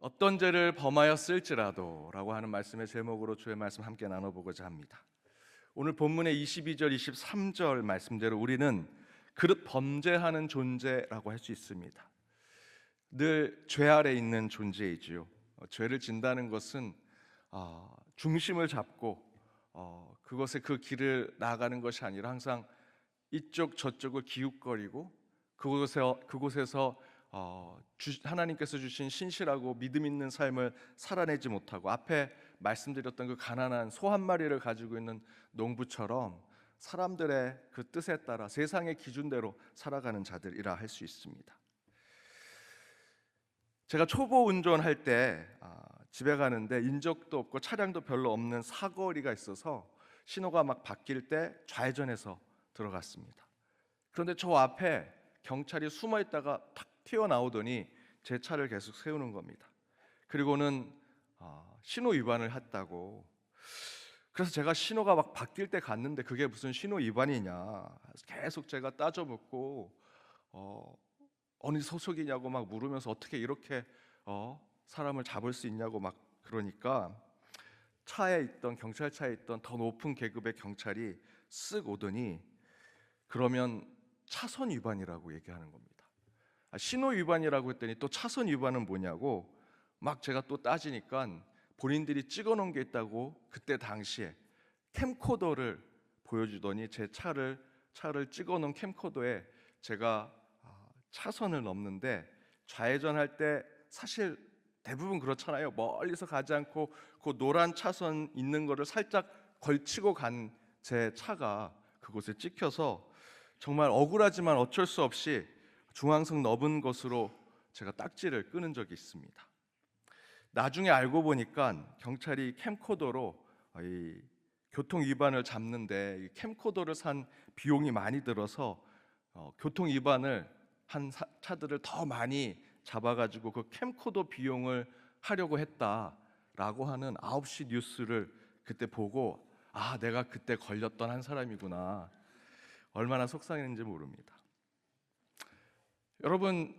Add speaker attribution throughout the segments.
Speaker 1: 어떤 죄를 범하였을지라도 라고 하는 말씀의 제목으로 주의 말씀 함께 나눠보고자 합니다. 오늘 본문의 22절 23절 말씀대로 우리는 그릇 범죄하는 존재라고 할 수 있습니다. 늘 죄 아래 있는 존재이지요. 죄를 진다는 것은 중심을 잡고 그것에 그 길을 나아가는 것이 아니라 항상 이쪽 저쪽을 기웃거리고 그곳에서 하나님께서 주신 신실하고 믿음 있는 삶을 살아내지 못하고 앞에 말씀드렸던 그 가난한 소 한 마리를 가지고 있는 농부처럼 사람들의 그 뜻에 따라 세상의 기준대로 살아가는 자들이라 할 수 있습니다. 제가 초보 운전할 때 집에 가는데 인적도 없고 차량도 별로 없는 사거리가 있어서 신호가 막 바뀔 때 좌회전해서 들어갔습니다. 그런데 저 앞에 경찰이 숨어 있다가 탁 튀어나오더니 제 차를 계속 세우는 겁니다. 그리고는 신호 위반을 했다고. 그래서 제가 신호가 막 바뀔 때 갔는데 그게 무슨 신호 위반이냐 계속 제가 따져묻고 어느 소속이냐고 막 물으면서 어떻게 이렇게 사람을 잡을 수 있냐고 막 그러니까 경찰차에 있던 더 높은 계급의 경찰이 쓱 오더니 그러면 차선 위반이라고 얘기하는 겁니다. 신호 위반이라고 했더니 또 차선 위반은 뭐냐고 막 제가 또 따지니까 본인들이 찍어놓은 게 있다고 그때 당시에 캠코더를 보여주더니 제 차를 찍어놓은 캠코더에 제가 차선을 넘는데 좌회전할 때 사실 대부분 그렇잖아요. 멀리서 가지 않고 그 노란 차선 있는 거를 살짝 걸치고 간 제 차가 그곳에 찍혀서 정말 억울하지만 어쩔 수 없이 중앙선 넓은 곳으로 제가 딱지를 끄는 적이 있습니다. 나중에 알고 보니까 경찰이 캠코더로 이 교통 위반을 잡는데 이 캠코더를 산 비용이 많이 들어서 교통 위반을 한 차들을 더 많이 잡아가지고 그 캠코더 비용을 하려고 했다라고 하는 9시 뉴스를 그때 보고 내가 그때 걸렸던 한 사람이구나. 얼마나 속상했는지 모릅니다. 여러분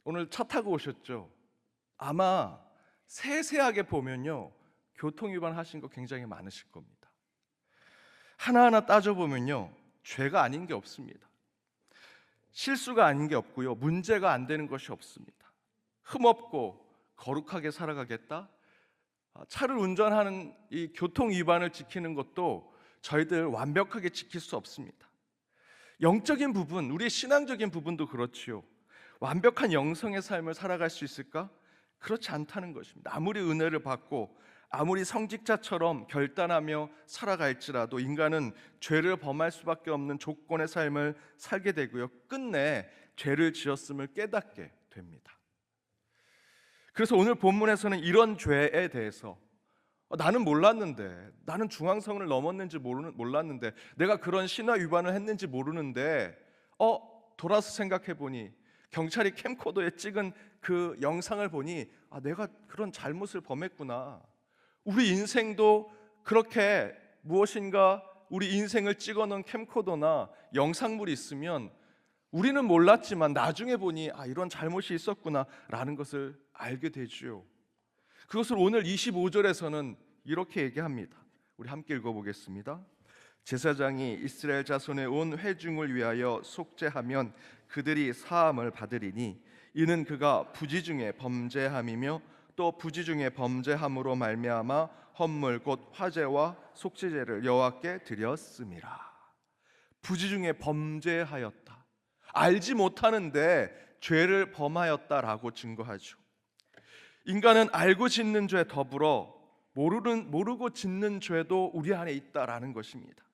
Speaker 1: 오늘 차 타고 오셨죠? 아마 세세하게 보면요 교통 위반하신 거 굉장히 많으실 겁니다. 하나하나 따져보면요 죄가 아닌 게 없습니다. 실수가 아닌 게 없고요 문제가 안 되는 것이 없습니다. 흠없고 거룩하게 살아가겠다? 차를 운전하는 이 교통 위반을 지키는 것도 저희들 완벽하게 지킬 수 없습니다. 영적인 부분, 우리의 신앙적인 부분도 그렇지요. 완벽한 영성의 삶을 살아갈 수 있을까? 그렇지 않다는 것입니다. 아무리 은혜를 받고 아무리 성직자처럼 결단하며 살아갈지라도 인간은 죄를 범할 수밖에 없는 조건의 삶을 살게 되고요 끝내 죄를 지었음을 깨닫게 됩니다. 그래서 오늘 본문에서는 이런 죄에 대해서 나는 몰랐는데, 나는 중앙선을 넘었는지 몰랐는데, 내가 그런 신화 위반을 했는지 모르는데 돌아서 생각해 보니 경찰이 캠코더에 찍은 그 영상을 보니 내가 그런 잘못을 범했구나. 우리 인생도 그렇게 무엇인가 우리 인생을 찍어놓은 캠코더나 영상물이 있으면 우리는 몰랐지만 나중에 보니 이런 잘못이 있었구나 라는 것을 알게 되지요. 그것을 오늘 25절에서는 이렇게 얘기합니다. 우리 함께 읽어보겠습니다. 제사장이 이스라엘 자손의 온 회중을 위하여 속죄하면 그들이 사함을 받으리니 이는 그가 부지 중에 범죄함이며 또 부지 중에 범죄함으로 말미암아 헌물 곧 화제와 속죄제를 여호와께 드렸음이라. 부지 중에 범죄하였다. 알지 못하는데 죄를 범하였다라고 증거하죠. 인간은 알고 짓는 죄 더불어 모르고 짓는 죄도 우리 안에 있다라는 것입니다.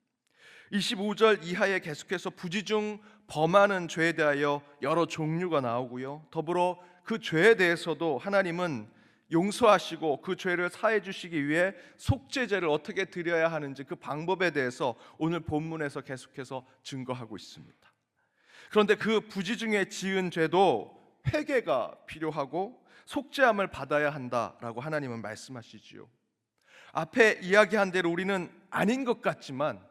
Speaker 1: 25절 이하에 계속해서 부지 중 범하는 죄에 대하여 여러 종류가 나오고요 더불어 그 죄에 대해서도 하나님은 용서하시고 그 죄를 사해 주시기 위해 속죄제를 어떻게 드려야 하는지 그 방법에 대해서 오늘 본문에서 계속해서 증거하고 있습니다. 그런데 그 부지 중에 지은 죄도 회개가 필요하고 속죄함을 받아야 한다라고 하나님은 말씀하시지요. 앞에 이야기한 대로 우리는 아닌 것 같지만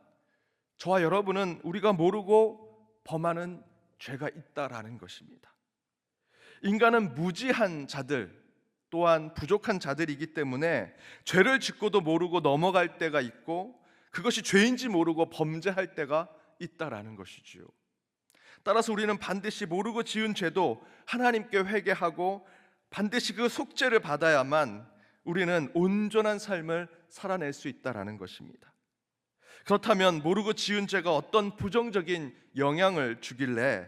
Speaker 1: 저와 여러분은 우리가 모르고 범하는 죄가 있다라는 것입니다. 인간은 무지한 자들, 또한 부족한 자들이기 때문에 죄를 짓고도 모르고 넘어갈 때가 있고 그것이 죄인지 모르고 범죄할 때가 있다라는 것이지요. 따라서 우리는 반드시 모르고 지은 죄도 하나님께 회개하고 반드시 그 속죄를 받아야만 우리는 온전한 삶을 살아낼 수 있다라는 것입니다. 그렇다면 모르고 지은 죄가 어떤 부정적인 영향을 주길래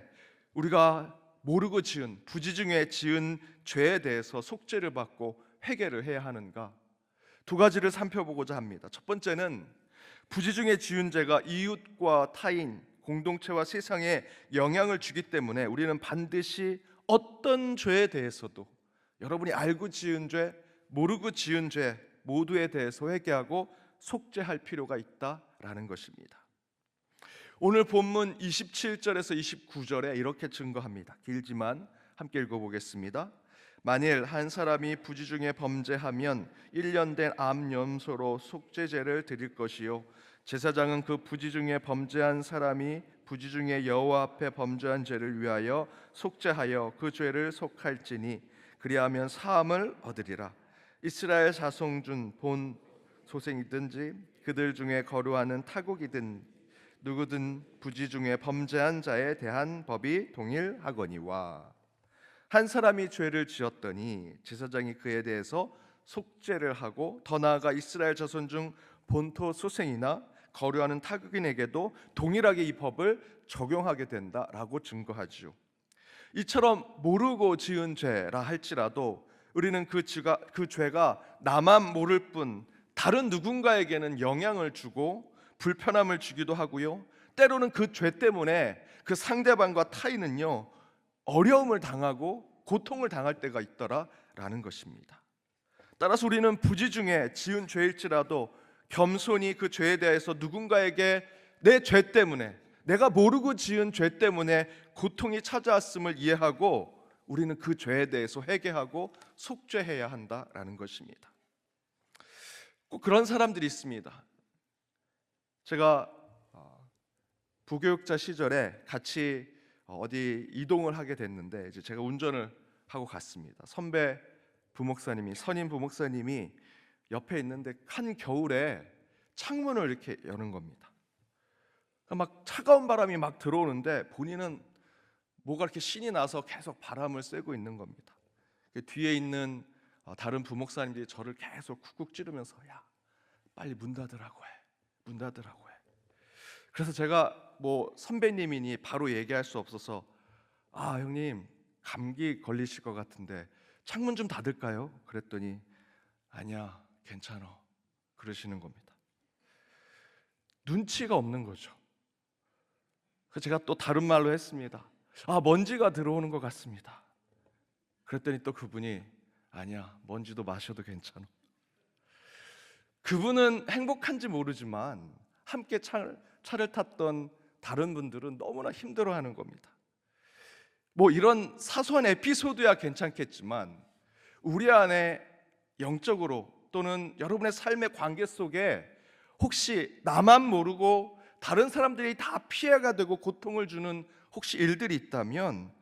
Speaker 1: 우리가 모르고 지은 부지중에 지은 죄에 대해서 속죄를 받고 회개를 해야 하는가? 두 가지를 살펴보고자 합니다. 첫 번째는 부지중에 지은 죄가 이웃과 타인, 공동체와 세상에 영향을 주기 때문에 우리는 반드시 어떤 죄에 대해서도 여러분이 알고 지은 죄, 모르고 지은 죄 모두에 대해서 회개하고 속죄할 필요가 있다라는 것입니다. 오늘 본문 27절에서 29절에 이렇게 증거합니다. 길지만 함께 읽어보겠습니다. 만일 한 사람이 부지중에 범죄하면 1년 된 암염소로 속죄제를 드릴 것이요 제사장은 그 부지중에 범죄한 사람이 부지중에 여호와 앞에 범죄한 죄를 위하여 속죄하여 그 죄를 속할지니 그리하면 사함을 얻으리라. 이스라엘 자손 중 본 소생이든지 그들 중에 거류하는 타국이든 누구든 부지중에 범죄한 자에 대한 법이 동일하거니와. 한 사람이 죄를 지었더니 제사장이 그에 대해서 속죄를 하고 더 나아가 이스라엘 자손 중 본토 소생이나 거류하는 타국인에게도 동일하게 이 법을 적용하게 된다라고 증거하지요. 이처럼 모르고 지은 죄라 할지라도 우리는 그 죄가 나만 모를 뿐 다른 누군가에게는 영향을 주고 불편함을 주기도 하고요. 때로는 그 죄 때문에 그 상대방과 타인은요 어려움을 당하고 고통을 당할 때가 있더라라는 것입니다. 따라서 우리는 부지중에 지은 죄일지라도 겸손히 그 죄에 대해서 누군가에게 내 죄 때문에 내가 모르고 지은 죄 때문에 고통이 찾아왔음을 이해하고 우리는 그 죄에 대해서 회개하고 속죄해야 한다라는 것입니다. 꼭 그런 사람들이 있습니다. 제가 부교육자 시절에 같이 어디 이동을 하게 됐는데 이제 제가 운전을 하고 갔습니다. 선배 부목사님이 선임 부목사님이 옆에 있는데 한 겨울에 창문을 이렇게 여는 겁니다. 막 차가운 바람이 막 들어오는데 본인은 뭐가 이렇게 신이 나서 계속 바람을 쐬고 있는 겁니다. 뒤에 있는 다른 부목사님들이 저를 계속 쿡쿡 찌르면서 야 빨리 문 닫으라고 해, 문 닫으라고 해. 그래서 제가 뭐 선배님이니 바로 얘기할 수 없어서 아 형님 감기 걸리실 것 같은데 창문 좀 닫을까요? 그랬더니 아니야 괜찮아 그러시는 겁니다. 눈치가 없는 거죠. 그래서 제가 또 다른 말로 했습니다. 아 먼지가 들어오는 것 같습니다. 그랬더니 또 그분이 아니야 먼지도 마셔도 괜찮아. 그분은 행복한지 모르지만 함께 차를 탔던 다른 분들은 너무나 힘들어하는 겁니다. 뭐 이런 사소한 에피소드야 괜찮겠지만 우리 안에 영적으로 또는 여러분의 삶의 관계 속에 혹시 나만 모르고 다른 사람들이 다 피해가 되고 고통을 주는 혹시 일들이 있다면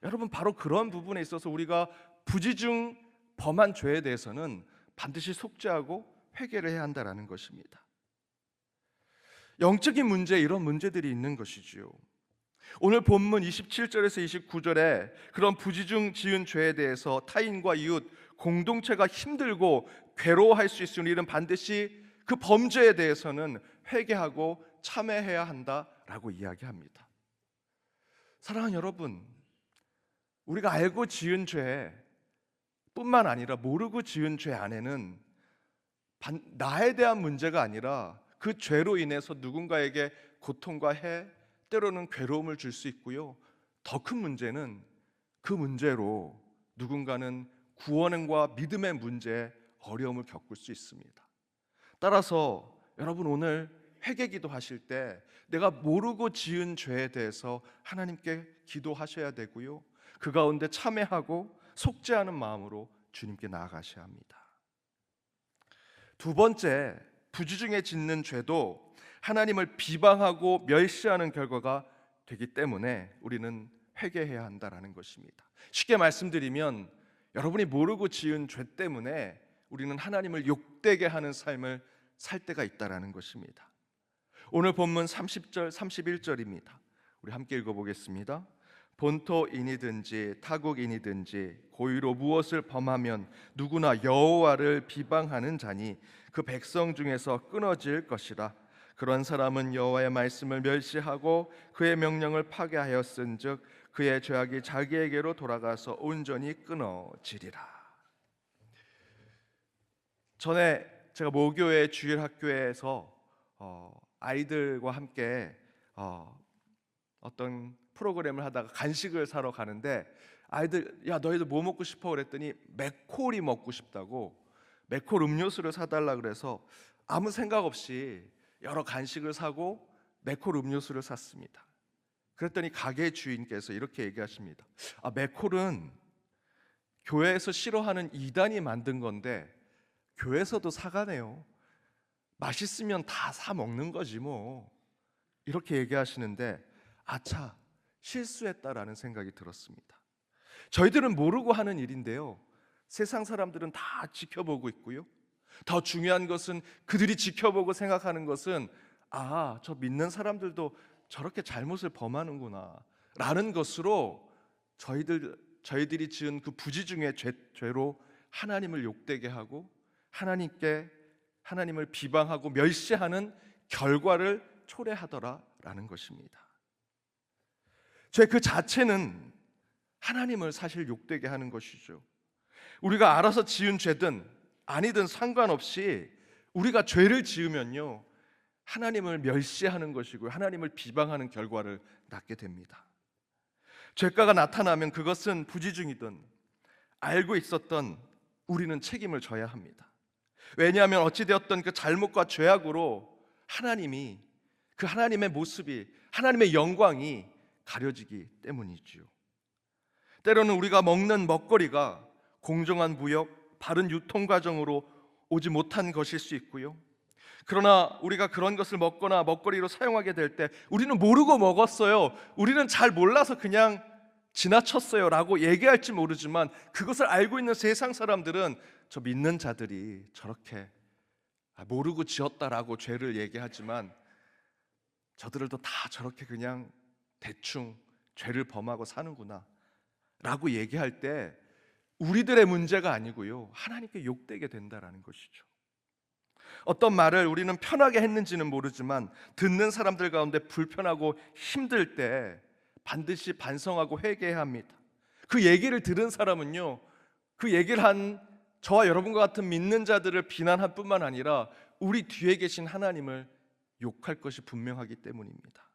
Speaker 1: 여러분 바로 그런 부분에 있어서 우리가 부지중 범한 죄에 대해서는 반드시 속죄하고 회개를 해야 한다는 것입니다. 영적인 문제 이런 문제들이 있는 것이지요. 오늘 본문 27절에서 29절에 그런 부지중 지은 죄에 대해서 타인과 이웃 공동체가 힘들고 괴로워할 수 있으니 우리는 반드시 그 범죄에 대해서는 회개하고 참회해야 한다라고 이야기합니다. 사랑하는 여러분, 우리가 알고 지은 죄뿐만 아니라 모르고 지은 죄 안에는 나에 대한 문제가 아니라 그 죄로 인해서 누군가에게 고통과 해 때로는 괴로움을 줄 수 있고요. 더 큰 문제는 그 문제로 누군가는 구원과 믿음의 문제에 어려움을 겪을 수 있습니다. 따라서 여러분 오늘 회개기도 하실 때 내가 모르고 지은 죄에 대해서 하나님께 기도하셔야 되고요. 그 가운데 참회하고 속죄하는 마음으로 주님께 나아가셔야 합니다. 두 번째, 부지중에 짓는 죄도 하나님을 비방하고 멸시하는 결과가 되기 때문에 우리는 회개해야 한다는 것입니다. 쉽게 말씀드리면 여러분이 모르고 지은 죄 때문에 우리는 하나님을 욕되게 하는 삶을 살 때가 있다라는 것입니다. 오늘 본문 30절 31절입니다. 우리 함께 읽어보겠습니다. 본토인이든지 타국인이든지 고의로 무엇을 범하면 누구나 여호와를 비방하는 자니 그 백성 중에서 끊어질 것이라. 그런 사람은 여호와의 말씀을 멸시하고 그의 명령을 파괴하였은즉 그의 죄악이 자기에게로 돌아가서 온전히 끊어지리라. 전에 제가 모교회 주일학교에서 아이들과 함께 어떤 프로그램을 하다가 간식을 사러 가는데 아이들, 야 너희들 뭐 먹고 싶어? 그랬더니 맥콜이 먹고 싶다고 맥콜 음료수를 사달라 그래서 아무 생각 없이 여러 간식을 사고 맥콜 음료수를 샀습니다. 그랬더니 가게 주인께서 이렇게 얘기하십니다. 맥콜은 교회에서 싫어하는 이단이 만든 건데 교회에서도 사가네요. 맛있으면 다 사 먹는 거지 뭐. 이렇게 얘기하시는데 아차, 실수했다라는 생각이 들었습니다. 저희들은 모르고 하는 일인데요, 세상 사람들은 다 지켜보고 있고요, 더 중요한 것은 그들이 지켜보고 생각하는 것은 저 믿는 사람들도 저렇게 잘못을 범하는구나 라는 것으로 저희들이 지은 그 부지 중의 죄로 하나님을 욕되게 하고 하나님을 비방하고 멸시하는 결과를 초래하더라라는 것입니다. 죄 그 자체는 하나님을 사실 욕되게 하는 것이죠. 우리가 알아서 지은 죄든 아니든 상관없이 우리가 죄를 지으면요, 하나님을 멸시하는 것이고요, 하나님을 비방하는 결과를 낳게 됩니다. 죄가가 나타나면 그것은 부지중이든 알고 있었던 우리는 책임을 져야 합니다. 왜냐하면 어찌되었던 그 잘못과 죄악으로 하나님이, 그 하나님의 모습이, 하나님의 영광이 가려지기 때문이지요. 때로는 우리가 먹는 먹거리가 공정한 무역, 바른 유통 과정으로 오지 못한 것일 수 있고요, 그러나 우리가 그런 것을 먹거나 먹거리로 사용하게 될 때 우리는 모르고 먹었어요, 우리는 잘 몰라서 그냥 지나쳤어요 라고 얘기할지 모르지만, 그것을 알고 있는 세상 사람들은 저 믿는 자들이 저렇게 모르고 지었다라고 죄를 얘기하지만 저들도 다 저렇게 그냥 대충 죄를 범하고 사는구나 라고 얘기할 때 우리들의 문제가 아니고요, 하나님께 욕되게 된다라는 것이죠. 어떤 말을 우리는 편하게 했는지는 모르지만 듣는 사람들 가운데 불편하고 힘들 때 반드시 반성하고 회개해야 합니다. 그 얘기를 들은 사람은요, 그 얘기를 한 저와 여러분과 같은 믿는 자들을 비난할 뿐만 아니라 우리 뒤에 계신 하나님을 욕할 것이 분명하기 때문입니다.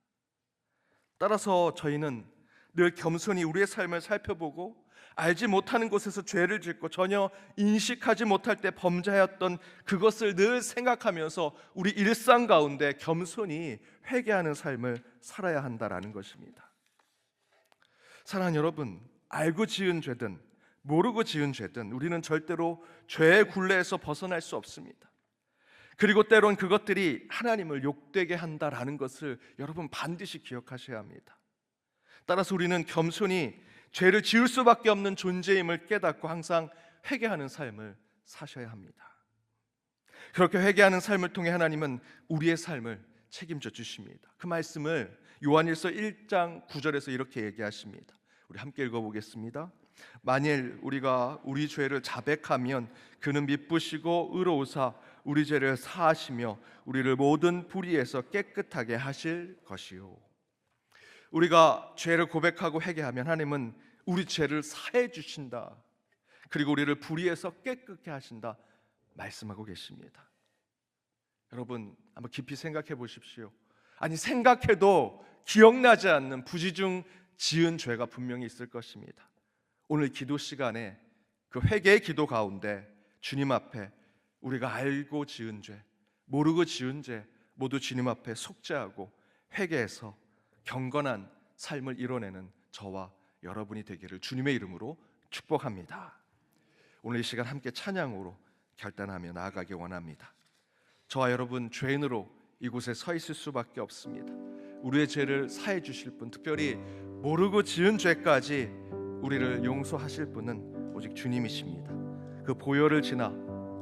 Speaker 1: 따라서 저희는 늘 겸손히 우리의 삶을 살펴보고 알지 못하는 곳에서 죄를 짓고 전혀 인식하지 못할 때 범죄하였던 그것을 늘 생각하면서 우리 일상 가운데 겸손히 회개하는 삶을 살아야 한다라는 것입니다. 사랑하는 여러분, 알고 지은 죄든 모르고 지은 죄든 우리는 절대로 죄의 굴레에서 벗어날 수 없습니다. 그리고 때론 그것들이 하나님을 욕되게 한다라는 것을 여러분 반드시 기억하셔야 합니다. 따라서 우리는 겸손히 죄를 지을 수밖에 없는 존재임을 깨닫고 항상 회개하는 삶을 사셔야 합니다. 그렇게 회개하는 삶을 통해 하나님은 우리의 삶을 책임져 주십니다. 그 말씀을 요한일서 1장 9절에서 이렇게 얘기하십니다. 우리 함께 읽어보겠습니다. 만일 우리가 우리 죄를 자백하면 그는 미쁘시고 의로우사 우리 죄를 사하시며 우리를 모든 불의에서 깨끗하게 하실 것이요. 우리가 죄를 고백하고 회개하면 하나님은 우리 죄를 사해 주신다, 그리고 우리를 불의에서 깨끗게 하신다 말씀하고 계십니다. 여러분 한번 깊이 생각해 보십시오. 아니 생각해도 기억나지 않는 부지중 지은 죄가 분명히 있을 것입니다. 오늘 기도 시간에 그 회개의 기도 가운데 주님 앞에 우리가 알고 지은 죄, 모르고 지은 죄 모두 주님 앞에 속죄하고 회개해서 경건한 삶을 이뤄내는 저와 여러분이 되기를 주님의 이름으로 축복합니다. 오늘 이 시간 함께 찬양으로 결단하며 나아가기 원합니다. 저와 여러분 죄인으로 이곳에 서 있을 수밖에 없습니다. 우리의 죄를 사해 주실 분, 특별히 모르고 지은 죄까지 우리를 용서하실 분은 오직 오직 주님이십니다. 그 보혈을 지나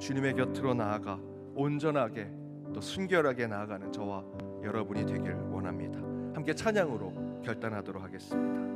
Speaker 1: 주님의 곁으로 나아가 온전하게 또 순결하게 나아가는 저와 여러분이 되길 원합니다. 함께 찬양으로 결단하도록 하겠습니다.